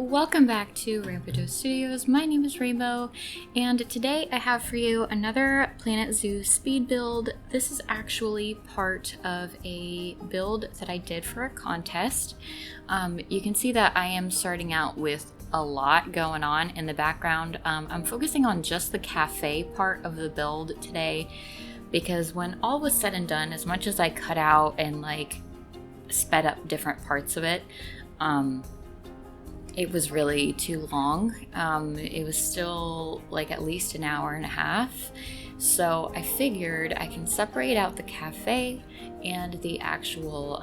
Welcome back to RainbowToastStudios. My name is Rainbow, and today I have for you another Planet Zoo speed build. This is actually part of a build that I did for a contest. You can see that I am starting out with a lot going on in the background. I'm focusing on just the cafe part of the build today, because when all was said and done, as much as I cut out and sped up different parts of it, it was really too long. It was still at least an hour and a half. So I figured I can separate out the cafe and the actual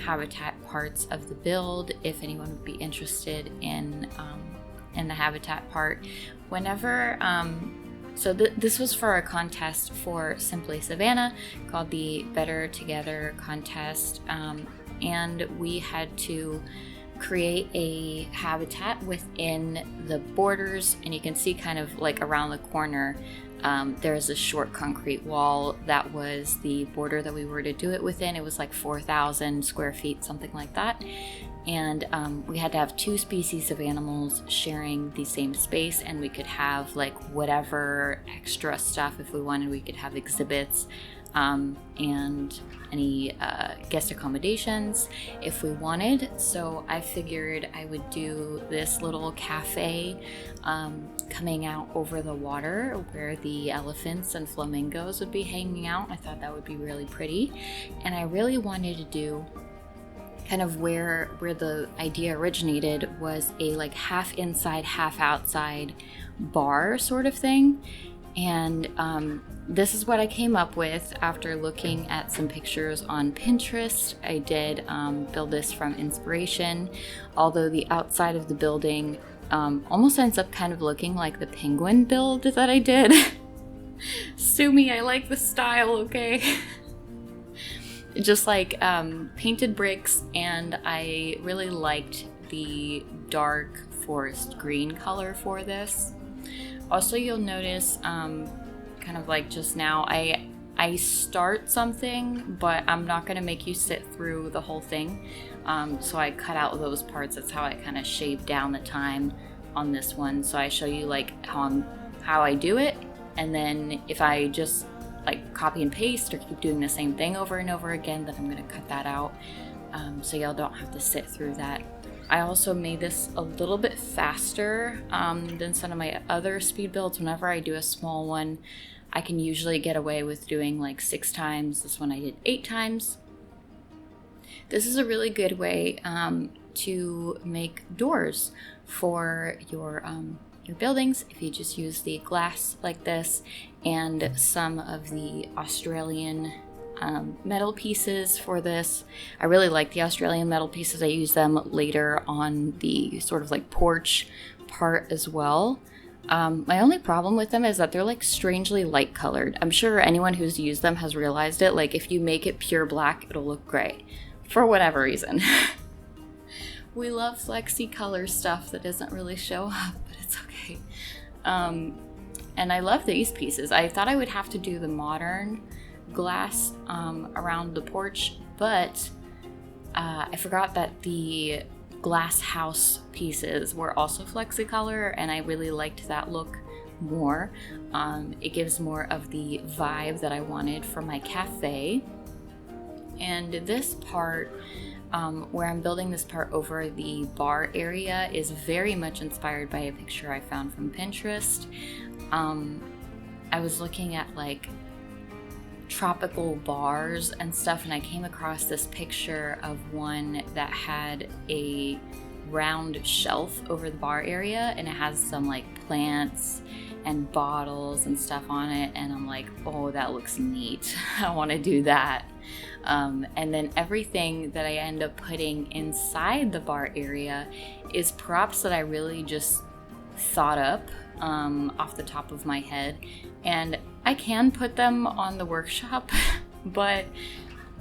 habitat parts of the build if anyone would be interested in the habitat part. Whenever, this was for a contest for Simply Savannah called the Better Together contest, and we had to create a habitat within the borders, and you can see kind of around the corner there's a short concrete wall that was the border that we were to do it within. It was 4,000 square feet, something like that, and we had to have two species of animals sharing the same space, and we could have whatever extra stuff if we wanted. We could have exhibits and any guest accommodations if we wanted. So I figured I would do this little cafe coming out over the water where the elephants and flamingos would be hanging out. I thought that would be really pretty, and I really wanted to do kind of where the idea originated was a half inside half outside bar sort of thing. And this is what I came up with after looking at some pictures on Pinterest. I did build this from inspiration, although the outside of the building almost ends up kind of looking like the penguin build that I did. Sue me, I like the style, okay? Just painted bricks, and I really liked the dark forest green color for this. Also, you'll notice, kind of just now, I start something, but I'm not going to make you sit through the whole thing. So I cut out those parts. That's how I kind of shaved down the time on this one. So I show you how I do it, and then if I just copy and paste or keep doing the same thing over and over again, then I'm going to cut that out, so y'all don't have to sit through that. I also made this a little bit faster than some of my other speed builds. Whenever I do a small one, I can usually get away with doing 6 times. This one I did 8 times. This is a really good way to make doors for your buildings if you just use the glass like this and some of the Australian metal pieces for this. I really like the Australian metal pieces. I use them later on the sort of porch part as well. My only problem with them is that they're strangely light colored. I'm sure anyone who's used them has realized it. If you make it pure black, it'll look gray for whatever reason. We love flexi color stuff that doesn't really show up, but it's okay. And I love these pieces. I thought I would have to do the modern glass around the porch, but I forgot that the glass house pieces were also flexicolor, and I really liked that look more. It gives more of the vibe that I wanted for my cafe. And this part, where I'm building this part over the bar area, is very much inspired by a picture I found from Pinterest. I was looking at tropical bars and stuff, and I came across this picture of one that had a round shelf over the bar area, and it has some plants and bottles and stuff on it, and I'm oh, that looks neat. I want to do that. And then everything that I end up putting inside the bar area is props that I really just thought up off the top of my head, and I can put them on the workshop, but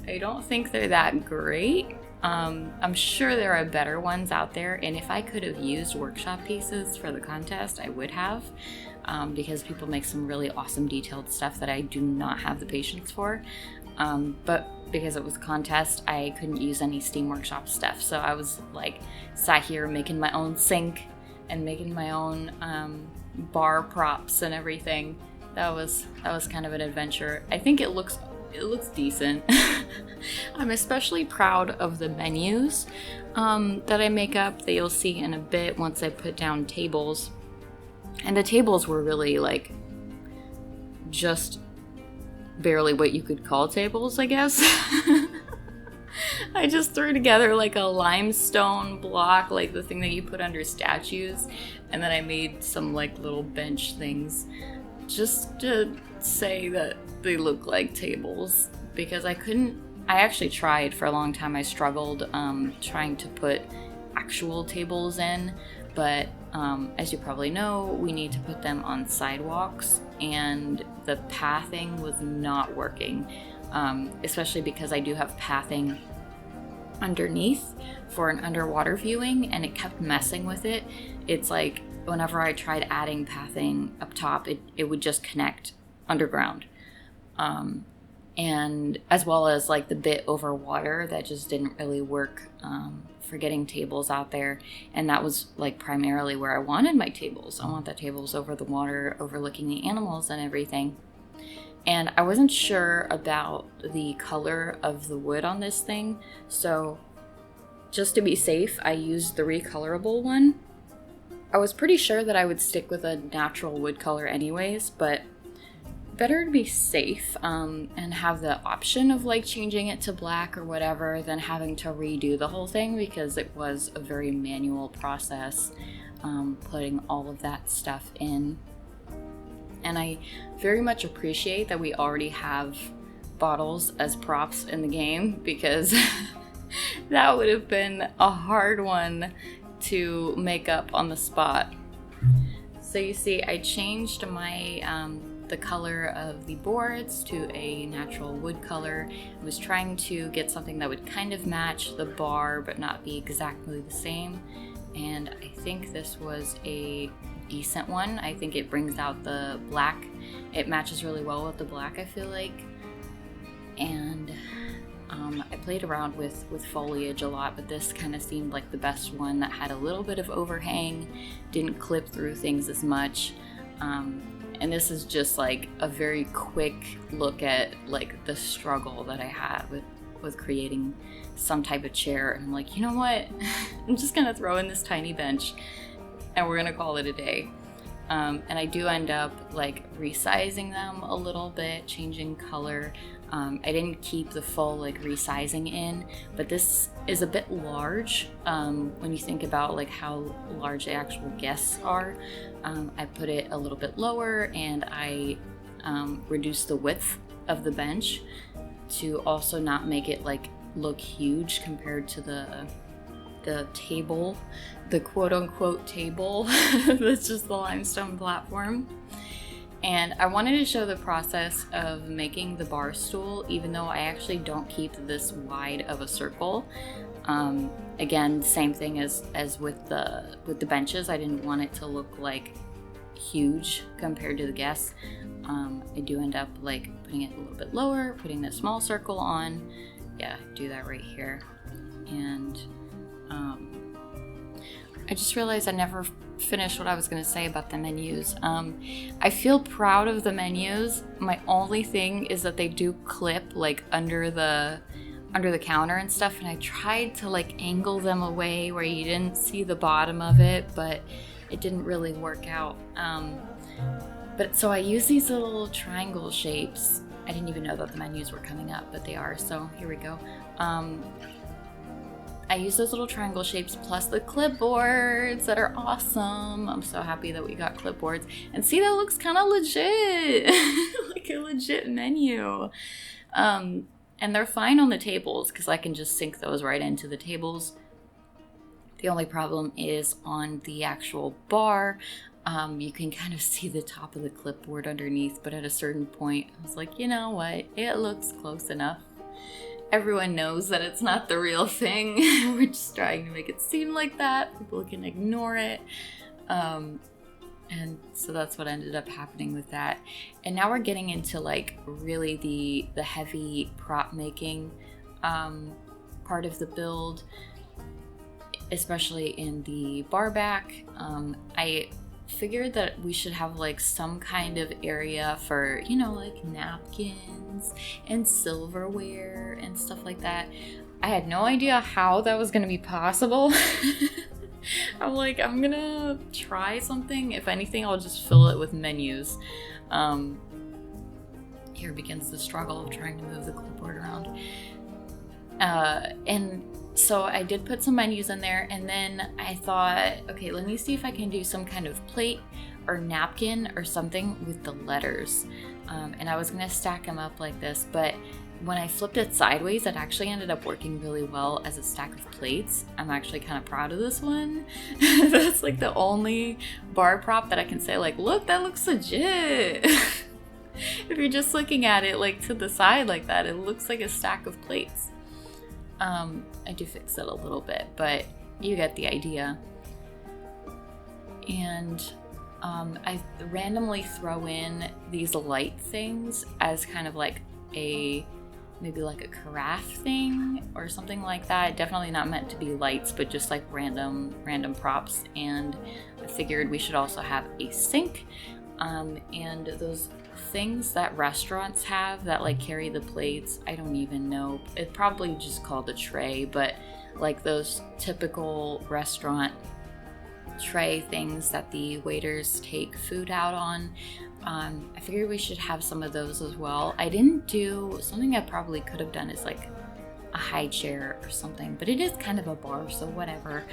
I don't think they're that great. I'm sure there are better ones out there, and if I could have used workshop pieces for the contest, I would have, because people make some really awesome detailed stuff that I do not have the patience for. But because it was a contest, I couldn't use any Steam Workshop stuff. So I was sat here making my own sink and making my own bar props and everything. That was kind of an adventure. I think it looks decent. I'm especially proud of the menus that I make up, that you'll see in a bit once I put down tables. And the tables were really like just barely what you could call tables, I guess. I just threw together like a limestone block, like the thing that you put under statues, and then I made some like little bench things just to say that they look like tables, because I actually tried for a long time. I struggled trying to put actual tables in, but as you probably know, we need to put them on sidewalks, and the pathing was not working, especially because I do have pathing underneath for an underwater viewing, and it kept messing with it. It's like whenever I tried adding pathing up top, it would just connect underground. And as well as like the bit over water, that just didn't really work for getting tables out there. And that was like primarily where I wanted my tables. I want the tables over the water, overlooking the animals and everything. And I wasn't sure about the color of the wood on this thing, so just to be safe, I used the recolorable one. I was pretty sure that I would stick with a natural wood color anyways, but better to be safe and have the option of like changing it to black or whatever than having to redo the whole thing, because it was a very manual process putting all of that stuff in. And I very much appreciate that we already have bottles as props in the game, because that would have been a hard one to make up on the spot. So you see, I changed my the color of the boards to a natural wood color. I was trying to get something that would kind of match the bar but not be exactly the same, and I think this was a decent one. I think it brings out the black. It matches really well with the black, I feel like. And I played around with foliage a lot, but this kind of seemed like the best one, that had a little bit of overhang, didn't clip through things as much. And this is just like a very quick look at like the struggle that I had with creating some type of chair. And I'm like, you know what? I'm just gonna throw in this tiny bench and we're gonna call it a day. And I do end up like resizing them a little bit, changing color. I didn't keep the full like resizing in, but this is a bit large when you think about like how large the actual guests are. I put it a little bit lower, and I reduced the width of the bench to also not make it like look huge compared to the table, the quote-unquote table that's just the limestone platform. And I wanted to show the process of making the bar stool, even though I actually don't keep this wide of a circle. Again, same thing as with the benches. I didn't want it to look like huge compared to the guests. I do end up like putting it a little bit lower, putting the small circle on. Yeah, do that right here. And I just realized I never finished what I was going to say about the menus. I feel proud of the menus. My only thing is that they do clip like under the counter and stuff, and I tried to like angle them away where you didn't see the bottom of it, but it didn't really work out. But so I use these little triangle shapes. I didn't even know that the menus were coming up, but they are, so here we go. I use those little triangle shapes plus the clipboards that are awesome. I'm so happy that we got clipboards. And see, that looks kind of legit, like a legit menu. And they're fine on the tables because I can just sink those right into the tables. The only problem is on the actual bar. You can kind of see the top of the clipboard underneath, but at a certain point, I was like, you know what? It looks close enough. Everyone knows that it's not the real thing. We're just trying to make it seem like that. People can ignore it. And so that's what ended up happening with that. And now we're getting into like really the heavy prop making part of the build. especially in the bar back. I figured that we should have like some kind of area for, you know, like napkins and silverware and stuff like that. I had no idea how that was going to be possible. I'm like, I'm gonna try something. If anything, I'll just fill it with menus. Here begins the struggle of trying to move the clipboard around. And so I did put some menus in there, and then I thought, okay, let me see if I can do some kind of plate or napkin or something with the letters. And I was gonna stack them up like this, but when I flipped it sideways, it actually ended up working really well as a stack of plates. I'm actually kind of proud of this one. That's like the only bar prop that I can say, like, look, that looks legit. If you're just looking at it like to the side like that, it looks like a stack of plates. I do fix it a little bit, but you get the idea. And I randomly throw in these light things as kind of like maybe like a carafe thing or something like that. Definitely not meant to be lights, but just like random props. And I figured we should also have a sink, and those things that restaurants have that like carry the plates. I don't even know. It's probably just called a tray, but like those typical restaurant tray things that the waiters take food out on. I figured we should have some of those as well. I didn't do something I probably could have done is like a high chair or something, but it is kind of a bar, so whatever.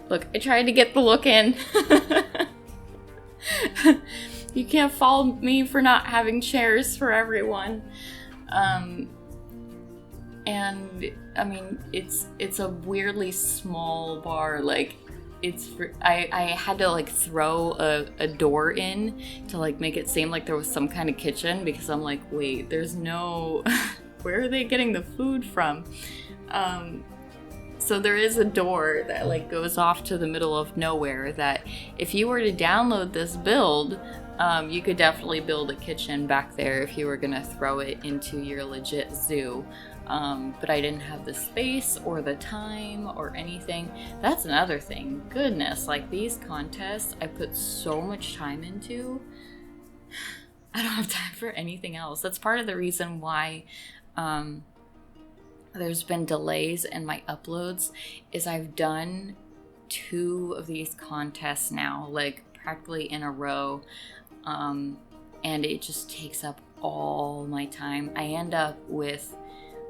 Look, I tried to get the look in. You can't fault me for not having chairs for everyone. And I mean, it's a weirdly small bar. Like, I had to like throw a door in to like make it seem like there was some kind of kitchen, because I'm like, wait, there's no, where are they getting the food from? So there is a door that like goes off to the middle of nowhere that if you were to download this build, you could definitely build a kitchen back there if you were gonna throw it into your legit zoo. But I didn't have the space or the time or anything. That's another thing. Goodness, like these contests I put so much time into. I don't have time for anything else. That's part of the reason why there's been delays in my uploads, is I've done 2 of these contests now, like practically in a row. And it just takes up all my time. I end up with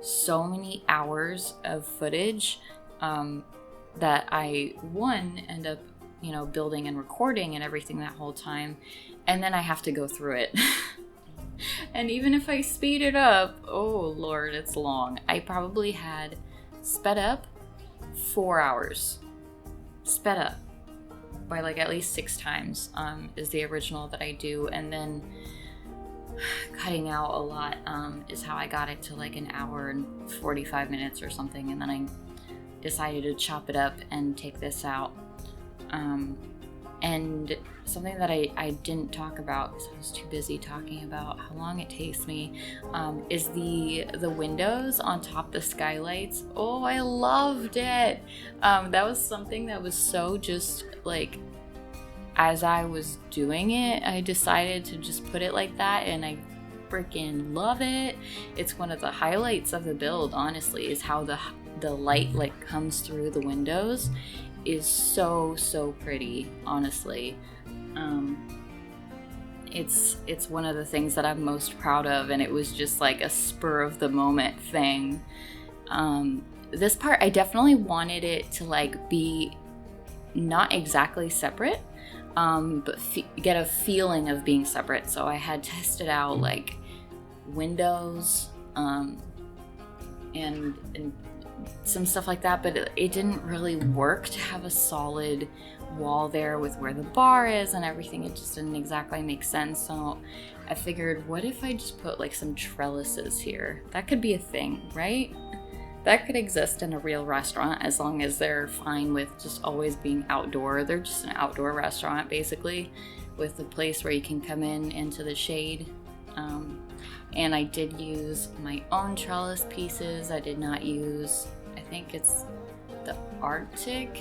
so many hours of footage that I end up, you know, building and recording and everything that whole time, and then I have to go through it. And even if I speed it up, oh Lord, it's long. I probably had sped up 4 hours. Sped up by like at least 6 times is the original that I do, and then cutting out a lot is how I got it to like an hour and 45 minutes or something, and then I decided to chop it up and take this out. And something that I didn't talk about because I was too busy talking about how long it takes me is the windows on top, the skylights. Oh, I loved it. That was something that was so just like, as I was doing it, I decided to just put it like that, and I freaking love it. It's one of the highlights of the build, honestly, is how the light like comes through the windows. Is so pretty, honestly. It's one of the things that I'm most proud of, and it was just like a spur of the moment thing. This part, I definitely wanted it to like be not exactly separate, but get a feeling of being separate. So I had tested out like windows and some stuff like that, but it didn't really work to have a solid wall there with where the bar is and everything. It just didn't exactly make sense. So I figured, what if I just put like some trellises here? That could be a thing, right? That could exist in a real restaurant, as long as they're fine with just always being outdoor. They're just an outdoor restaurant, basically, with a place where you can come into the shade. And I did use my own trellis pieces. I did not use, I think it's the Arctic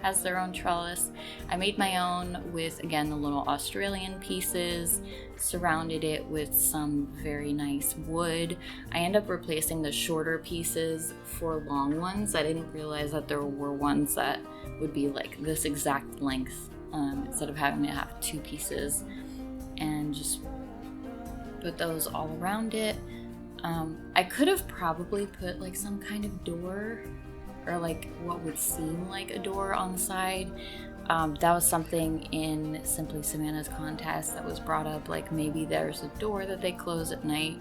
has their own trellis. I made my own with, again, the little Australian pieces, surrounded it with some very nice wood. I end up replacing the shorter pieces for long ones. I didn't realize that there were ones that would be like this exact length, instead of having to have 2 pieces, and just put those all around it. I could have probably put like some kind of door, or like what would seem like a door on the side. That was something in Simply Savannah's contest that was brought up, like maybe there's a door that they close at night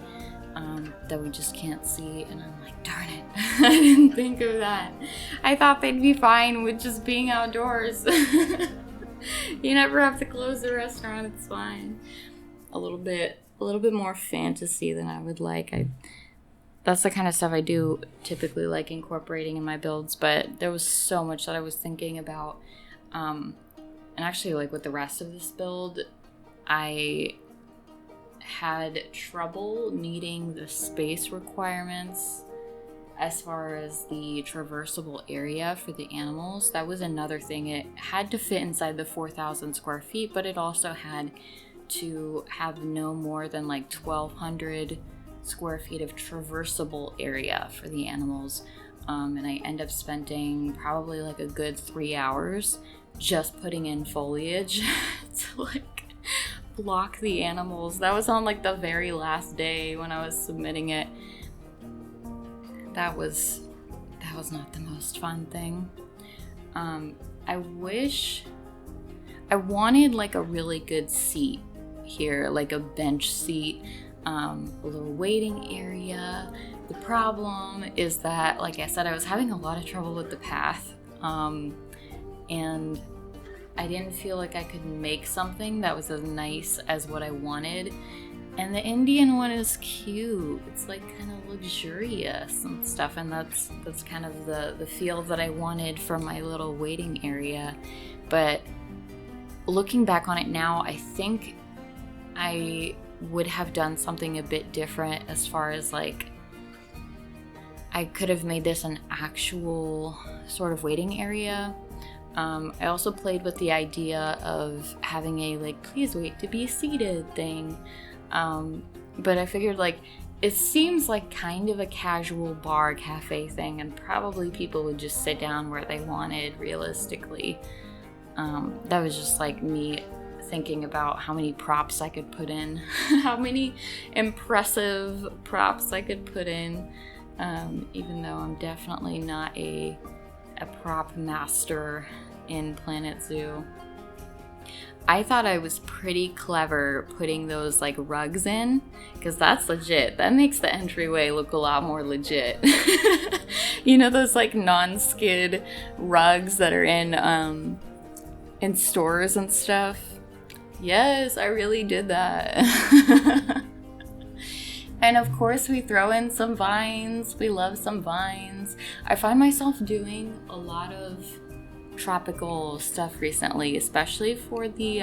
that we just can't see, and I'm like, darn it, I didn't think of that. I thought they'd be fine with just being outdoors. You never have to close the restaurant, it's fine. A little bit more fantasy than I would like. That's the kind of stuff I do typically like incorporating in my builds, but there was so much that I was thinking about. And actually, like with the rest of this build, I had trouble meeting the space requirements as far as the traversable area for the animals. That was another thing. It had to fit inside the 4,000 square feet, but it also had to have no more than like 1,200 square feet of traversable area for the animals. And I end up spending probably like a good 3 hours just putting in foliage to like block the animals. That was on like the very last day when I was submitting it. That was not the most fun thing. I wanted like a really good seat here, like a bench seat, a little waiting area. The problem is that, like I said, I was having a lot of trouble with the path, and I didn't feel like I could make something that was as nice as what I wanted. And the Indian one is cute. It's like kind of luxurious and stuff, and that's kind of the feel that I wanted for my little waiting area. But looking back on it now, I think I would have done something a bit different as far as like I could have made this an actual sort of waiting area. I also played with the idea of having a like please wait to be seated thing, but I figured like it seems like kind of a casual bar cafe thing, and probably people would just sit down where they wanted realistically. That was just like me thinking about how many props I could put in, how many impressive props I could put in, even though I'm definitely not a prop master in Planet Zoo. I thought I was pretty clever putting those like rugs in, because that's legit. That makes the entryway look a lot more legit. You know those like non-skid rugs that are in stores and stuff? Yes, I really did that. And of course we throw in some vines. We love some vines. I find myself doing a lot of tropical stuff recently, especially for the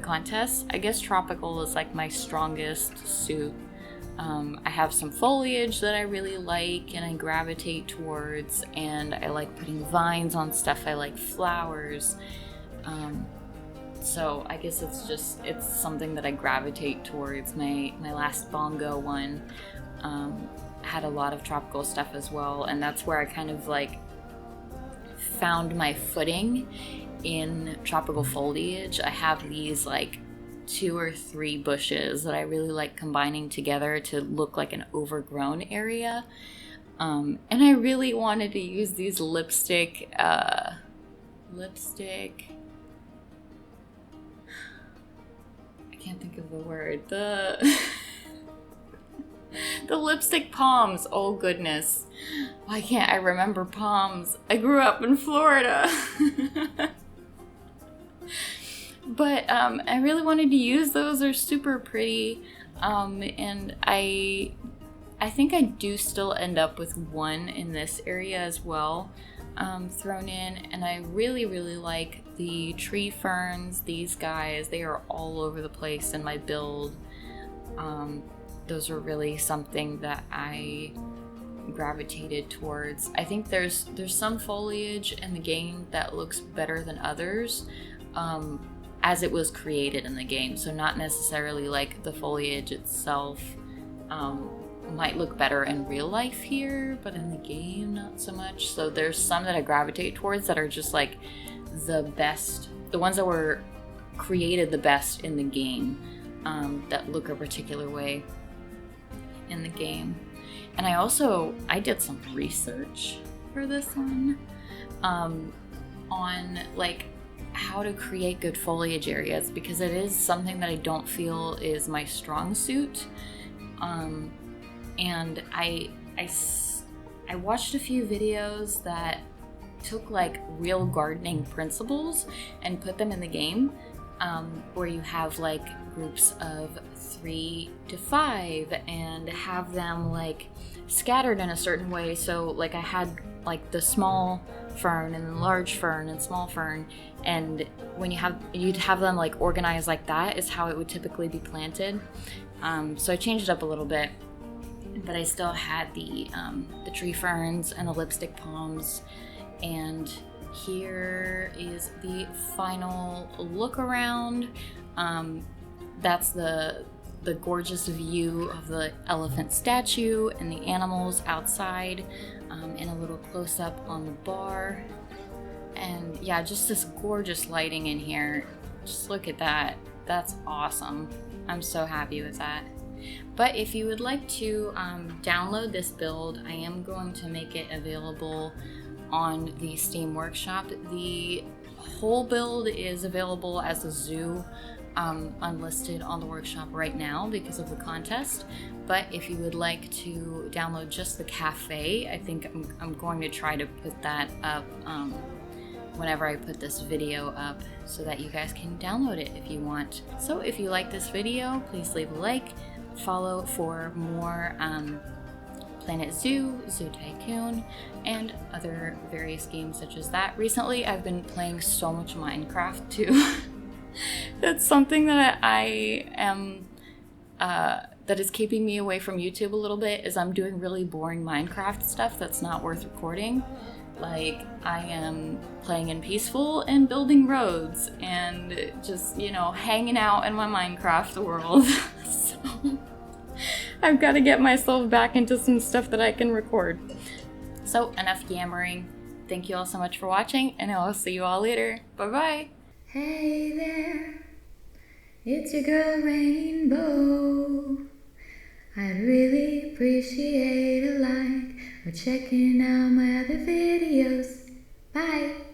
contest. I guess tropical is like my strongest suit. I have some foliage that I really like and I gravitate towards, and I like putting vines on stuff. I like flowers. So I guess it's something that I gravitate towards. My last bongo one had a lot of tropical stuff as well, and that's where I kind of like found my footing in tropical foliage. I have these like 2 or 3 bushes that I really like combining together to look like an overgrown area. And I really wanted to use these lipstick I can't think of the word. The lipstick palms. Oh goodness. Why can't I remember palms? I grew up in Florida. But I really wanted to use those. They're super pretty. And I think I do still end up with one in this area as well, thrown in. And I really, really like the tree ferns. These guys, they are all over the place in my build. Those are really something that I gravitated towards. I think there's some foliage in the game that looks better than others, as it was created in the game. So not necessarily like the foliage itself might look better in real life here, but in the game not so much. So there's some that I gravitate towards that are just like the best, the ones that were created the best in the game, that look a particular way in the game. And I did some research for this one on like how to create good foliage areas, because it is something that I don't feel is my strong suit. And I watched a few videos that took like real gardening principles and put them in the game, where you have like groups of 3 to 5 and have them like scattered in a certain way. So like I had like the small fern and large fern and small fern, and when you'd have them like organized like that is how it would typically be planted. So I changed it up a little bit, but I still had the tree ferns and the lipstick palms. And here is the final look around. That's the gorgeous view of the elephant statue and the animals outside, and a little close-up on the bar. And yeah, just this gorgeous lighting in here. Just look at that. That's awesome. I'm so happy with that. But if you would like to download this build, I am going to make it available on the Steam Workshop. The whole build is available as a zoo, unlisted on the workshop right now because of the contest. But if you would like to download just the cafe, I think I'm going to try to put that up whenever I put this video up, so that you guys can download it if you want. So if you like this video, please leave a like, follow for more Planet Zoo, Zoo Tycoon, and other various games such as that. Recently, I've been playing so much Minecraft too. That's something that I am, that is keeping me away from YouTube a little bit, is I'm doing really boring Minecraft stuff that's not worth recording. Like, I am playing in peaceful and building roads and just, you know, hanging out in my Minecraft world. So I've got to get myself back into some stuff that I can record. So enough yammering. Thank you all so much for watching, and I'll see you all later. Bye-bye. Hey there, it's your girl Rainbow. I'd really appreciate a like or checking out my other videos. Bye.